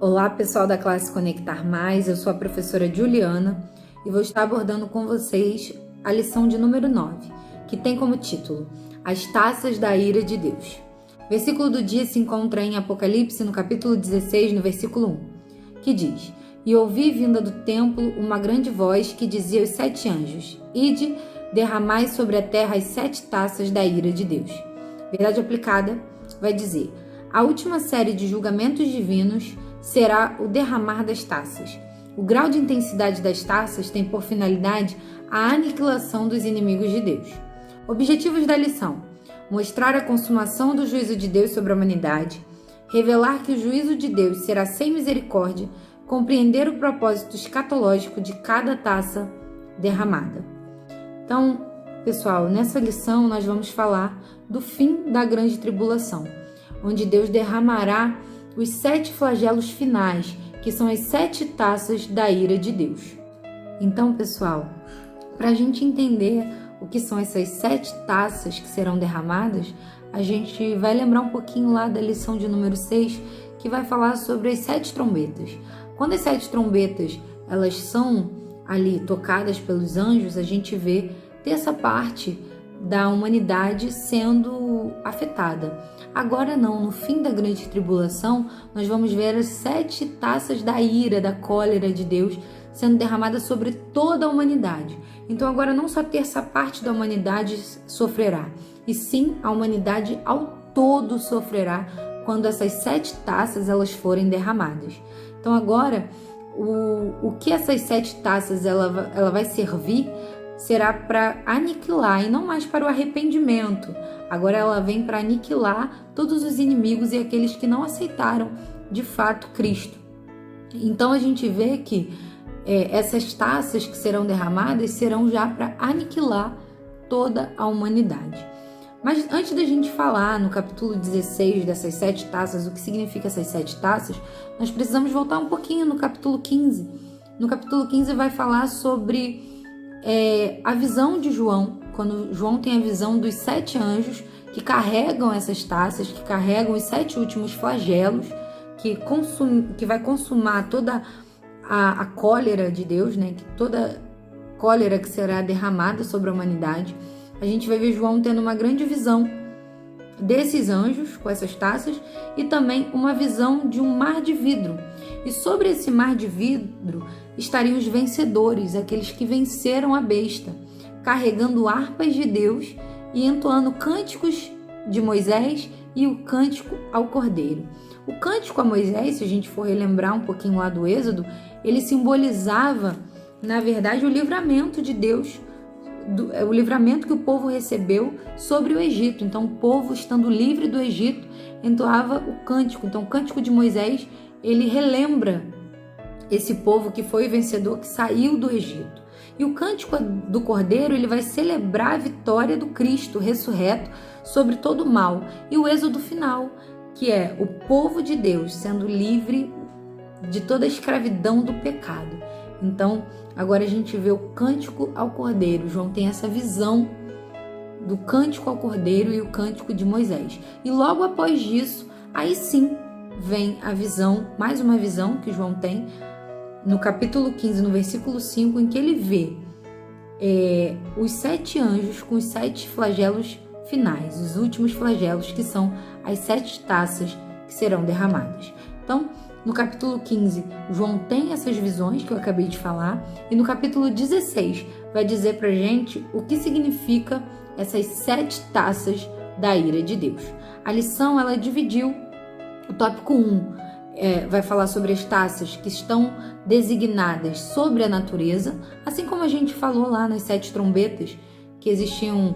Olá, pessoal da classe Conectar Mais, eu sou a professora Juliana e vou estar abordando com vocês a lição de número 9, que tem como título As Taças da Ira de Deus. O versículo do dia se encontra em Apocalipse, no capítulo 16, no versículo 1, que diz: E ouvi vinda do templo uma grande voz que dizia aos 7 anjos: Ide, derramai sobre a terra as 7 taças da ira de Deus. Verdade aplicada vai dizer: a última série de julgamentos divinos será o derramar das taças. O grau de intensidade das taças tem por finalidade a aniquilação dos inimigos de Deus. Objetivos da lição: mostrar a consumação do juízo de Deus sobre a humanidade, revelar que o juízo de Deus será sem misericórdia, compreender o propósito escatológico de cada taça derramada. Então, pessoal, nessa lição nós vamos falar do fim da grande tribulação, onde Deus derramará os 7 flagelos finais, que são as 7 taças da ira de Deus. Então, pessoal, para a gente entender o que são essas 7 taças que serão derramadas, a gente vai lembrar um pouquinho lá da lição de número 6, que vai falar sobre as 7 trombetas. Quando as 7 trombetas elas são ali tocadas pelos anjos, a gente vê dessa parte da humanidade sendo afetada. Agora não, no fim da grande tribulação, nós vamos ver as 7 taças da ira, da cólera de Deus sendo derramadas sobre toda a humanidade. Então agora não só terça parte da humanidade sofrerá, e sim a humanidade ao todo sofrerá quando essas 7 taças elas forem derramadas. Então agora, o que essas 7 taças ela vai servir será para aniquilar e não mais para o arrependimento. Agora ela vem para aniquilar todos os inimigos e aqueles que não aceitaram de fato Cristo. Então a gente vê que essas taças que serão derramadas serão já para aniquilar toda a humanidade. Mas antes da gente falar no capítulo 16 dessas 7 taças, o que significa essas 7 taças, nós precisamos voltar um pouquinho no capítulo 15. No capítulo 15 vai falar sobre a visão de João, quando João tem a visão dos 7 anjos que carregam essas taças, que carregam os 7 últimos flagelos, que vai consumar toda a cólera de Deus, né? Que toda cólera que será derramada sobre a humanidade. A gente vai ver João tendo uma grande visão desses anjos com essas taças e também uma visão de um mar de vidro. E sobre esse mar de vidro estariam os vencedores, aqueles que venceram a besta, carregando harpas de Deus e entoando cânticos de Moisés e o cântico ao Cordeiro. O cântico a Moisés, se a gente for relembrar um pouquinho lá do Êxodo, ele simbolizava, na verdade, o livramento de Deus, o livramento que o povo recebeu sobre o Egito. Então o povo, estando livre do Egito, entoava o cântico. Então o cântico de Moisés, ele relembra esse povo que foi vencedor, que saiu do Egito. E o cântico do Cordeiro, ele vai celebrar a vitória do Cristo ressurreto sobre todo o mal. E o êxodo final, que é o povo de Deus sendo livre de toda a escravidão do pecado. Então, agora a gente vê o cântico ao Cordeiro. João tem essa visão do cântico ao Cordeiro e o cântico de Moisés. E logo após isso, aí sim, vem a visão, mais uma visão que João tem, no capítulo 15, no versículo 5, em que ele vê os 7 anjos com os 7 flagelos finais, os últimos flagelos, que são as 7 taças que serão derramadas. Então, no capítulo 15, João tem essas visões que eu acabei de falar, e no capítulo 16 vai dizer pra gente o que significa essas 7 taças da ira de Deus. A lição, ela dividiu o tópico 1, vai falar sobre as taças que estão designadas sobre a natureza, assim como a gente falou lá nas 7 trombetas, que existiam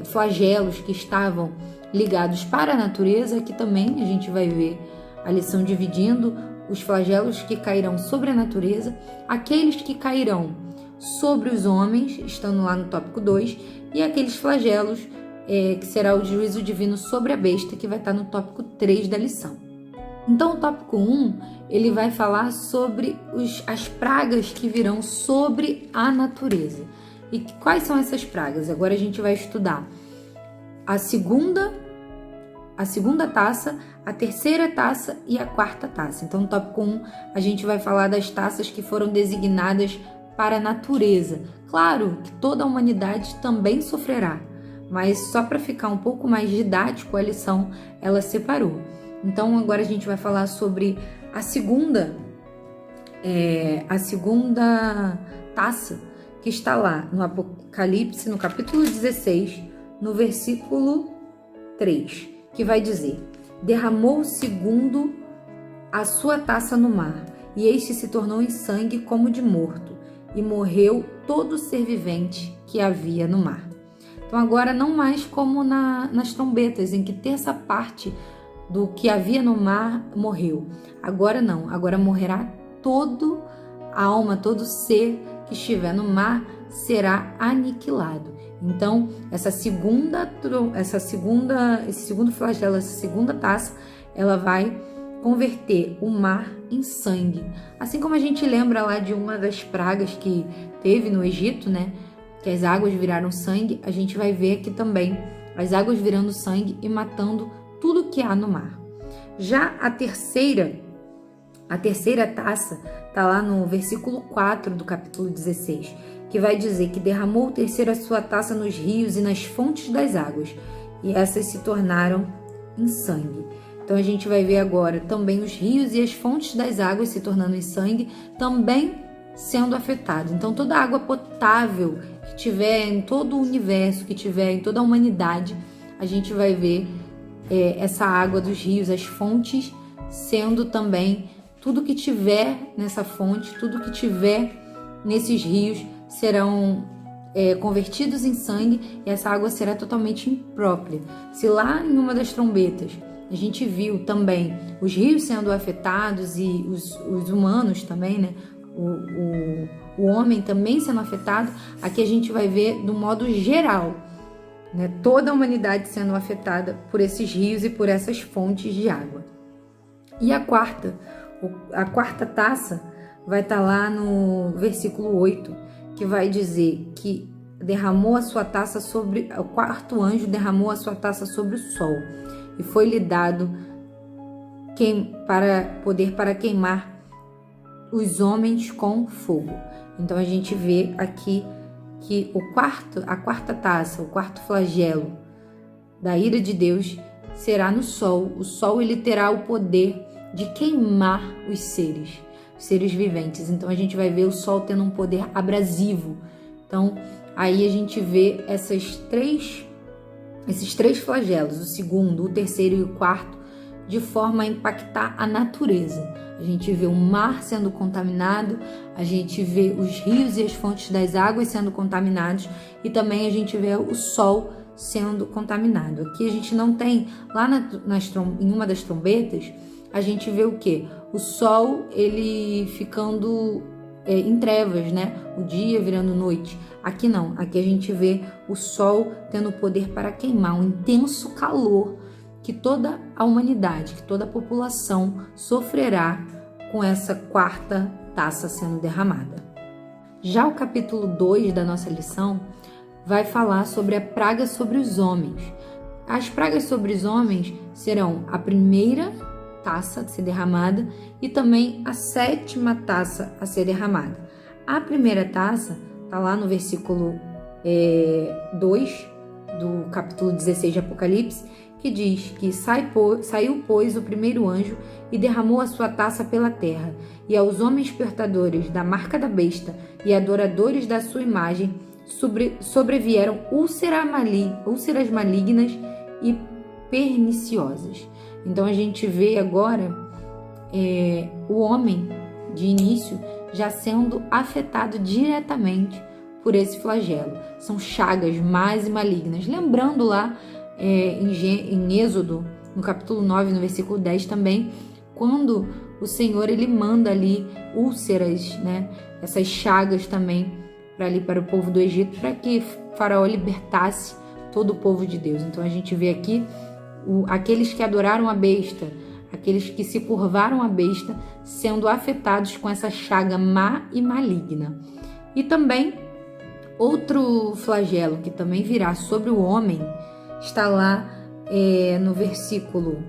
flagelos que estavam ligados para a natureza. Aqui também a gente vai ver a lição dividindo os flagelos que cairão sobre a natureza, aqueles que cairão sobre os homens, estando lá no tópico 2, e aqueles flagelos que será o juízo divino sobre a besta, que vai estar no tópico 3 da lição. Então o tópico 1, ele vai falar sobre as pragas que virão sobre a natureza. E quais são essas pragas? Agora a gente vai estudar a segunda a segunda taça, a terceira taça e a quarta taça. Então, no tópico 1, a gente vai falar das taças que foram designadas para a natureza. Claro que toda a humanidade também sofrerá, mas só para ficar um pouco mais didático a lição, ela separou. Então, agora a gente vai falar sobre a segunda taça, que está lá no Apocalipse, no capítulo 16, no versículo 3, que vai dizer: derramou o segundo a sua taça no mar, e este se tornou em sangue como de morto, e morreu todo ser vivente que havia no mar. Então agora não mais como nas trombetas, em que terça parte do que havia no mar morreu. Agora não, agora morrerá toda alma, todo ser que estiver no mar será aniquilado. Então, esse segundo flagelo, essa segunda taça, ela vai converter o mar em sangue. Assim como a gente lembra lá de uma das pragas que teve no Egito, né? Que as águas viraram sangue, a gente vai ver aqui também as águas virando sangue e matando tudo que há no mar. Já a terceira taça está lá no versículo 4 do capítulo 16, que vai dizer que derramou o terceiro a sua taça nos rios e nas fontes das águas, e essas se tornaram em sangue. Então a gente vai ver agora também os rios e as fontes das águas se tornando em sangue, também sendo afetados. Então toda a água potável que tiver em todo o universo, que tiver em toda a humanidade, a gente vai ver essa água dos rios, as fontes, sendo também tudo que tiver nessa fonte, tudo que tiver nesses rios serão convertidos em sangue, e essa água será totalmente imprópria. Se lá em uma das trombetas a gente viu também os rios sendo afetados e os humanos também, né? O homem também sendo afetado, aqui a gente vai ver do modo geral, né? Toda a humanidade sendo afetada por esses rios e por essas fontes de água. E a quarta taça vai estar lá no versículo 8, que vai dizer que derramou a sua taça sobre o quarto anjo, derramou a sua taça sobre o sol, e foi-lhe dado para queimar os homens com fogo. Então a gente vê aqui que a quarta taça, o quarto flagelo da ira de Deus será no sol. O sol, ele terá o poder de queimar os seres viventes. Então a gente vai ver o sol tendo um poder abrasivo. Então aí a gente vê esses três flagelos, o segundo, o terceiro e o quarto, de forma a impactar a natureza. A gente vê o mar sendo contaminado, a gente vê os rios e as fontes das águas sendo contaminados, e também a gente vê o sol sendo contaminado. Aqui a gente não tem, lá em uma das trombetas, a gente vê o quê? O sol, ele ficando em trevas, né? O dia virando noite. Aqui não, aqui a gente vê o sol tendo o poder para queimar, um intenso calor que toda a humanidade, que toda a população sofrerá com essa quarta taça sendo derramada. Já o capítulo 2 da nossa lição vai falar sobre a praga sobre os homens. As pragas sobre os homens serão a primeira taça a ser derramada e também a sétima taça a ser derramada. A primeira taça está lá no versículo 2 do capítulo 16 de Apocalipse, que diz que saiu, pois, o primeiro anjo e derramou a sua taça pela terra, e aos homens portadores da marca da besta e adoradores da sua imagem sobrevieram úlceras malignas e perniciosas. Então a gente vê agora o homem, de início, já sendo afetado diretamente por esse flagelo. São chagas más e malignas. Lembrando lá em Êxodo, no capítulo 9, no versículo 10 também, quando o Senhor ele manda ali úlceras, né? Essas chagas também para o povo do Egito, para que Faraó libertasse todo o povo de Deus. Então a gente vê aqui aqueles que adoraram a besta, aqueles que se curvaram à besta, sendo afetados com essa chaga má e maligna. E também outro flagelo que também virá sobre o homem está lá no versículo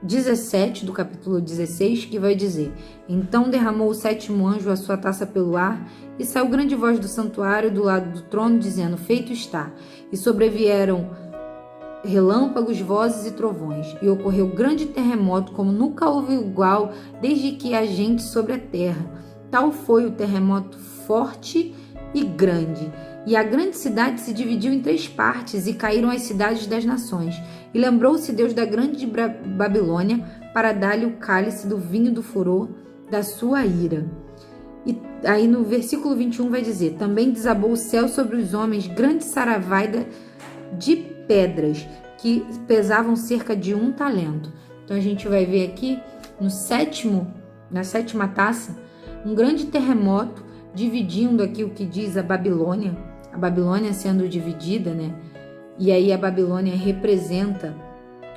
17 do capítulo 16, que vai dizer: Então derramou o sétimo anjo a sua taça pelo ar, e saiu grande voz do santuário do lado do trono, dizendo: Feito está. E sobrevieram relâmpagos, vozes e trovões, e ocorreu grande terremoto, como nunca houve igual desde que há gente sobre a terra. Tal foi o terremoto forte e grande. E a grande cidade se dividiu em 3 partes, e caíram as cidades das nações. E lembrou-se Deus da grande Babilônia, para dar-lhe o cálice do vinho do furor da sua ira. E aí no versículo 21 vai dizer: Também desabou o céu sobre os homens, grande saravaida de pedras, que pesavam cerca de 1 talento. Então a gente vai ver aqui na sétima taça, um grande terremoto, dividindo aqui o que diz a Babilônia sendo dividida, né? E aí a Babilônia representa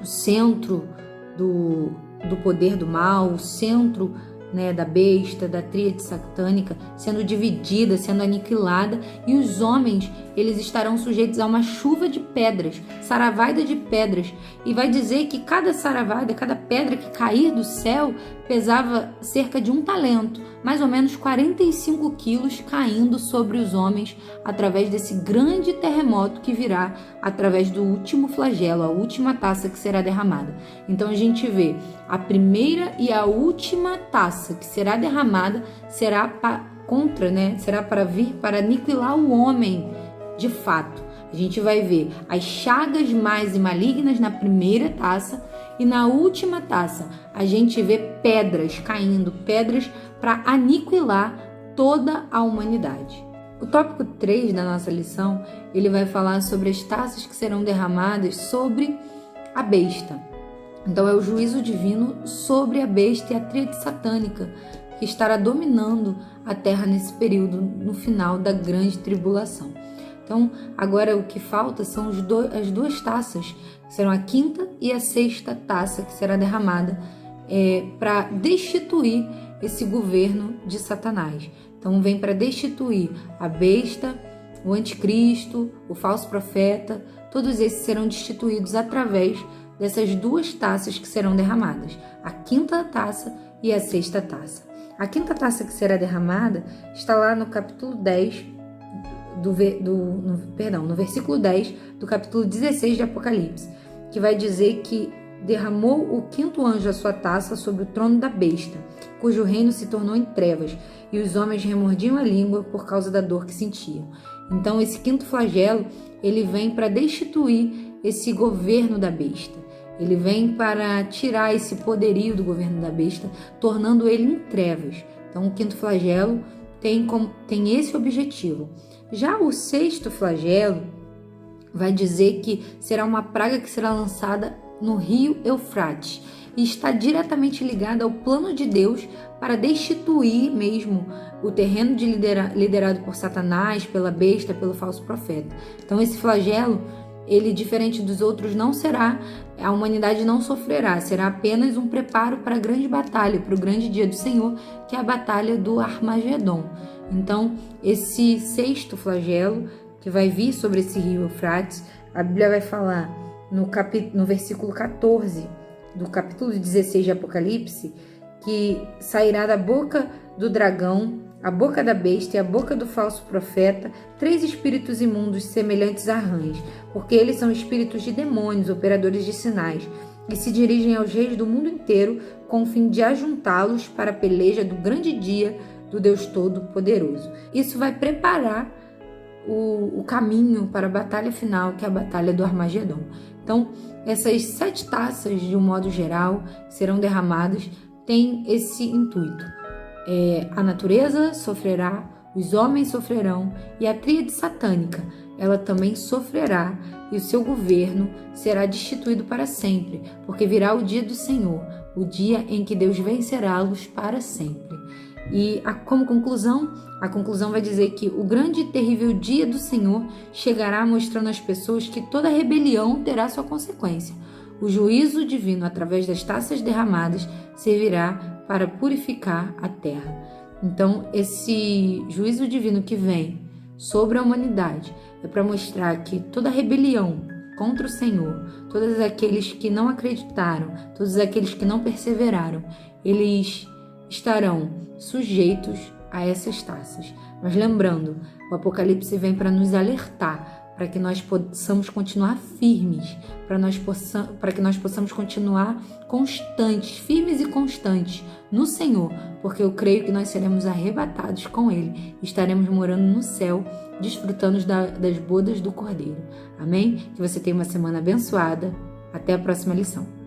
o centro do poder do mal, o centro, né, da besta, da tríade satânica, sendo dividida, sendo aniquilada, e os homens, eles estarão sujeitos a uma chuva de pedras, saravaida de pedras, e vai dizer que cada saravaida, cada pedra que cair do céu, pesava cerca de 1 talento, mais ou menos 45 quilos caindo sobre os homens, através desse grande terremoto que virá através do último flagelo, a última taça que será derramada. Então a gente vê a primeira e a última taça que será derramada será será para vir para aniquilar o homem de fato. A gente vai ver as chagas mais e malignas na primeira taça, e na última taça a gente vê pedras caindo, pedras para aniquilar toda a humanidade. O tópico 3 da nossa lição, ele vai falar sobre as taças que serão derramadas sobre a besta. Então é o juízo divino sobre a besta e a tríade satânica que estará dominando a terra nesse período, no final da grande tribulação. Então, agora o que falta são as 2 taças, que serão a 5ª e a 6ª taça que será derramada para destituir esse governo de Satanás. Então, vem para destituir a besta, o anticristo, o falso profeta, todos esses serão destituídos através dessas 2 taças que serão derramadas, a 5ª taça e a 6ª taça. A 5ª taça que será derramada está lá no capítulo 10, no versículo 10 do capítulo 16 de Apocalipse, que vai dizer que derramou o 5º anjo a sua taça sobre o trono da besta, cujo reino se tornou em trevas, e os homens remordiam a língua por causa da dor que sentiam. Então esse 5º flagelo, ele vem para destituir esse governo da besta. Ele vem para tirar esse poderio do governo da besta, tornando ele em trevas. Então o 5º flagelo tem esse objetivo. Já o 6º flagelo vai dizer que será uma praga que será lançada no rio Eufrates, e está diretamente ligada ao plano de Deus para destituir mesmo o terreno liderado por Satanás, pela besta, pelo falso profeta. Então esse flagelo, ele, diferente dos outros, não será, a humanidade não sofrerá, será apenas um preparo para a grande batalha, para o grande dia do Senhor, que é a batalha do Armagedon. Então, esse 6º flagelo, que vai vir sobre esse rio Eufrates, a Bíblia vai falar no versículo 14 do capítulo 16 de Apocalipse, que sairá da boca do dragão, a boca da besta e a boca do falso profeta 3 espíritos imundos semelhantes a rãs, porque eles são espíritos de demônios, operadores de sinais, e se dirigem aos reis do mundo inteiro com o fim de ajuntá-los para a peleja do grande dia do Deus Todo-Poderoso. Isso vai preparar o caminho para a batalha final, que é a batalha do Armagedon. Então, essas 7 taças, de um modo geral, que serão derramadas, têm esse intuito. A natureza sofrerá, os homens sofrerão, e a tríade satânica, ela também sofrerá, e o seu governo será destituído para sempre, porque virá o dia do Senhor, o dia em que Deus vencerá-los para sempre. E como conclusão, a conclusão vai dizer que o grande e terrível dia do Senhor chegará mostrando às pessoas que toda rebelião terá sua consequência. O juízo divino, através das taças derramadas, servirá para purificar a terra. Então, esse juízo divino que vem sobre a humanidade é para mostrar que toda rebelião contra o Senhor, todos aqueles que não acreditaram, todos aqueles que não perseveraram, eles estarão sujeitos a essas taças. Mas lembrando, o Apocalipse vem para nos alertar, para que nós possamos continuar firmes, para que nós possamos continuar constantes, firmes e constantes no Senhor, porque eu creio que nós seremos arrebatados com Ele, estaremos morando no céu, desfrutando das bodas do Cordeiro. Amém? Que você tenha uma semana abençoada. Até a próxima lição.